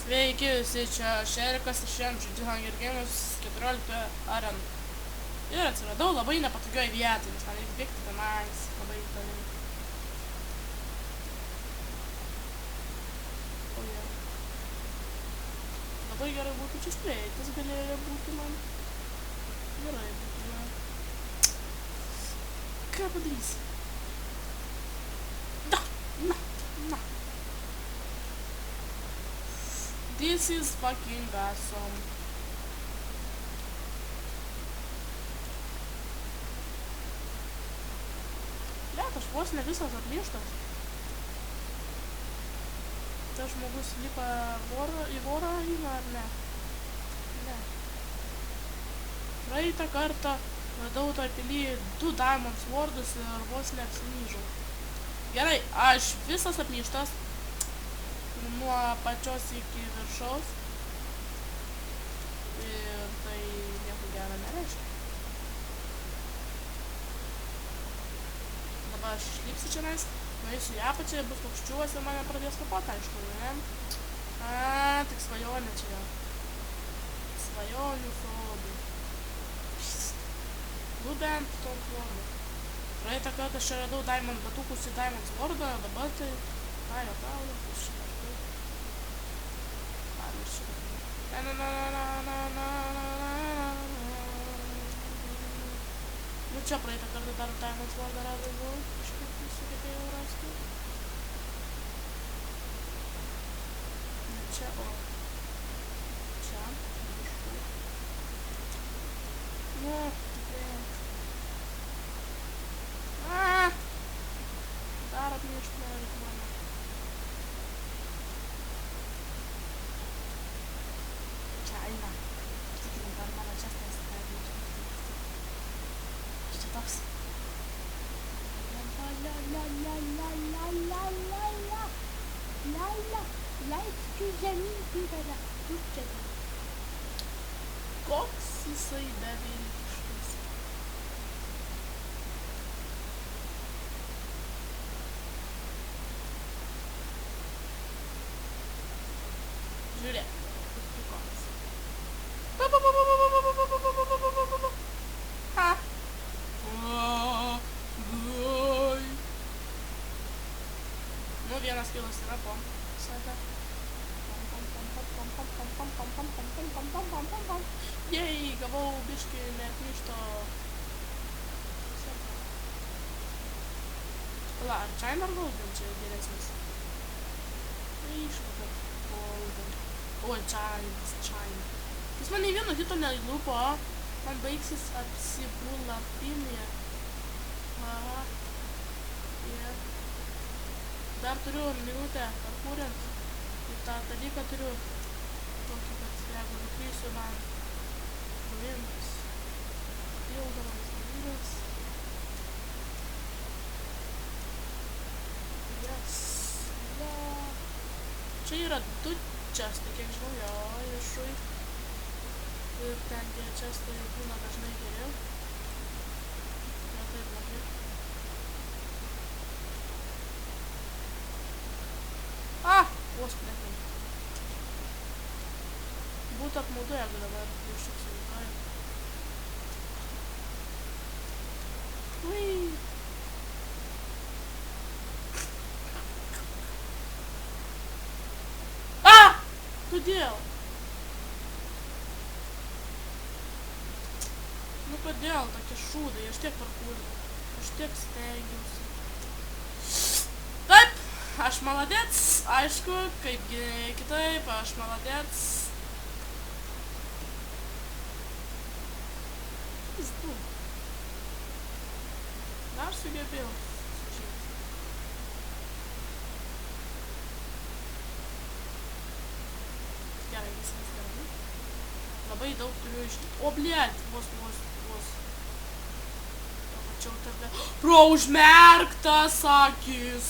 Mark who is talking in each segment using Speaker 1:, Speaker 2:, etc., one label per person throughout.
Speaker 1: Sveiki visi, čia Šerikas ir šiandien žaidžiu Hunger Games 14 areną. Ir atsiradau labai nepatogioj vietoj, nes man reikia bėgti tenais, labai toli. O jie. Labai gerai būtų čia spėtis, galėjo būti man. Gerai būtų, ne. Ką padarysi? Na. This is fucking awesome. Blet, aš vos ne visas aplyštas. Tas žmogus lipa į vorą eina ar ne? Ne. Praeitą kartą radau toj pily 2 diamond swordus ir vos neapsinyžau. Gerai, aš visas aplyštas. Nuo pačios iki viršaus. Ir tai nieko gero nereiškia. Dabar aš išlipsiu čionais, nueisiu į apačią, bus toks čiuvas ir mane pradės kapot, aišku, ne? Tik svajonė čia jau. Svajonių sodai. Nu bent tom svordu. Praeitą kartą aš čia radau diamond batukus į diamond svordą, dabar tai... Ką jo kauliu, aš čia kažkaip. Nu čia praeitą kartą dar diamond swordą radau, kažkaip sugebėjau rasti. Ne čia, o čia, viršų. Nu, dar apništi nori mane. Čia eina. Tikrint, ar mano čestas apništi. Aš čia toks.
Speaker 2: Leiskiu žemyn didelę tuščią.
Speaker 1: Koks jisai beviltiškas. Žiūrėk. Ha. Nu, vienas kilas yra pom. Saka. Jei, gavau biškį neapništo. Pala, ar China ar Golden čia geresnis? Aišku, kad Golden. Oi, China. Jis man nei vieno hito neįlupo, man baigsis apsibulapinė. Aha. Ir dar turiu minutę parkūrint. Ir tą dalyką turiu tokį, kad jeigu nukrysiu man nuimtas papildomas gyvybės. Yes. Čia yra 2 čestai, kiek žinau, jo, viršui. Ir ten tie čestai būna dažnai geriau. Retai blogai. Vos plekai. Būtų apmaudu, jeigu dabar iššuksiu rytoj. Ui. Kodėl? Nu kodėl tokie šūdai? Aš tiek parkūrinau. Aš tiek stengiausi. Taip, aš maladėc. Aišku, kaipgi kitaip, aš maladėc. Pizdu. Dar sugebėjau. Gerai, viskas gerai. Labai daug turiu iš... O, blėt! Vos. Pamačiau tave. Pro užmerktas akis!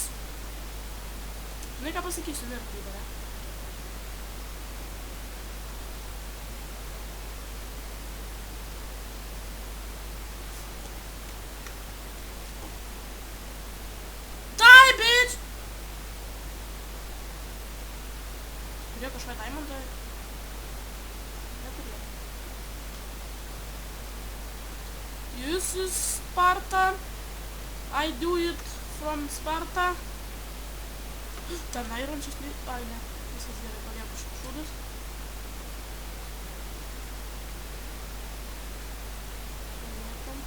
Speaker 1: Žinai, ką pasakysiu, mirk tai, ne? Die, bitch! kažką diamondai? Neturėjau. This is Sparta. I do it from Sparta. Ten iron čia slypi. Ai, ne. Viskas gerai, palieku šūdus. Paliekam.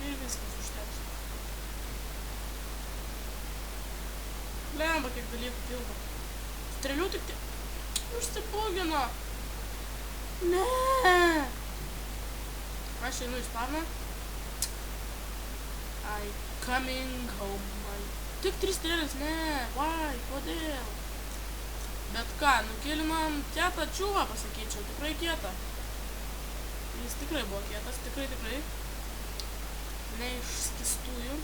Speaker 1: Ir viskas užteks. Blemba, kiek dalykų pildo. Strėlių tik tiek. Užsipūgino. Ne. Aš einu į spawną. I coming home. Tik 3 strėlės, ne. Why? Kodėl? Bet ką, nukilinam kietą čiūvą, pasakyčiau. Tikrai kietą. Jis tikrai buvo kietas, tikrai. Ne iš skistųjų.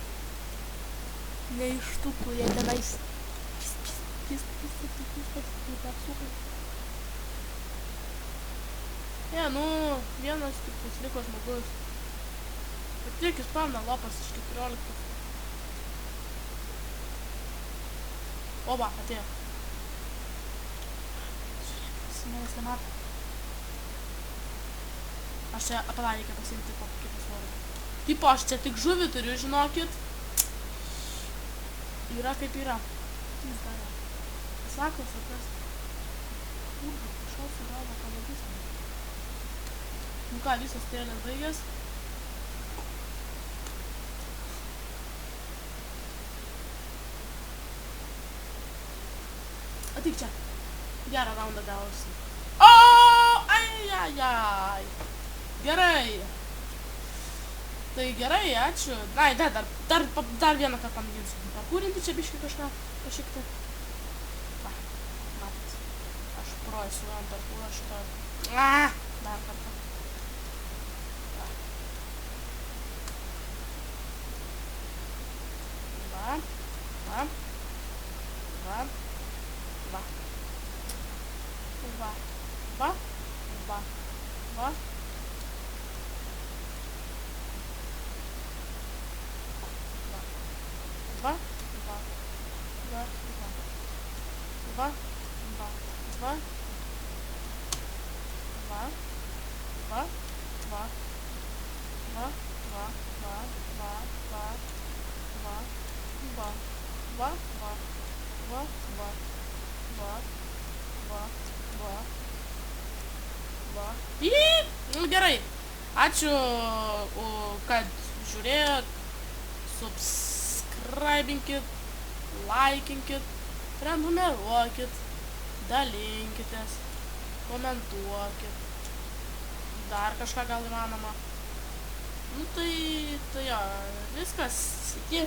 Speaker 2: Ne iš tų, kurie tenais
Speaker 1: nu, vienas tik pasliko žmogus. Bet tiek įspamna lopas iš 14. Oba, atėjo.
Speaker 2: Žiūrėk, nematau.
Speaker 1: Aš čia apadą reikia pasiimti po kitą svorį. Tipo, aš čia tik žuvį turiu, žinokit. Yra kaip yra.
Speaker 2: Jis dar.
Speaker 1: Saklas atras. Urba, kažkaus į galvą pamatys. Nu ką, visas strėlės baigęs. Ateik čia. Gerą raundą gavosi. O, ai. Gerai. Tai gerai, ačiū. Ai, dar vieną kartą pamėginsiu. Parkūrinti čia biškį kažką pašikti. Va, matot. Aš pro esu ant parkūrą šito. Dar kartą. Gerai, ačiū, kad žiūrėjot, subscribinkit, laikinkit, prenumeruokit, dalinkitės, komentuokit, dar kažką gal įmanoma. Nu tai jo, viskas, iki.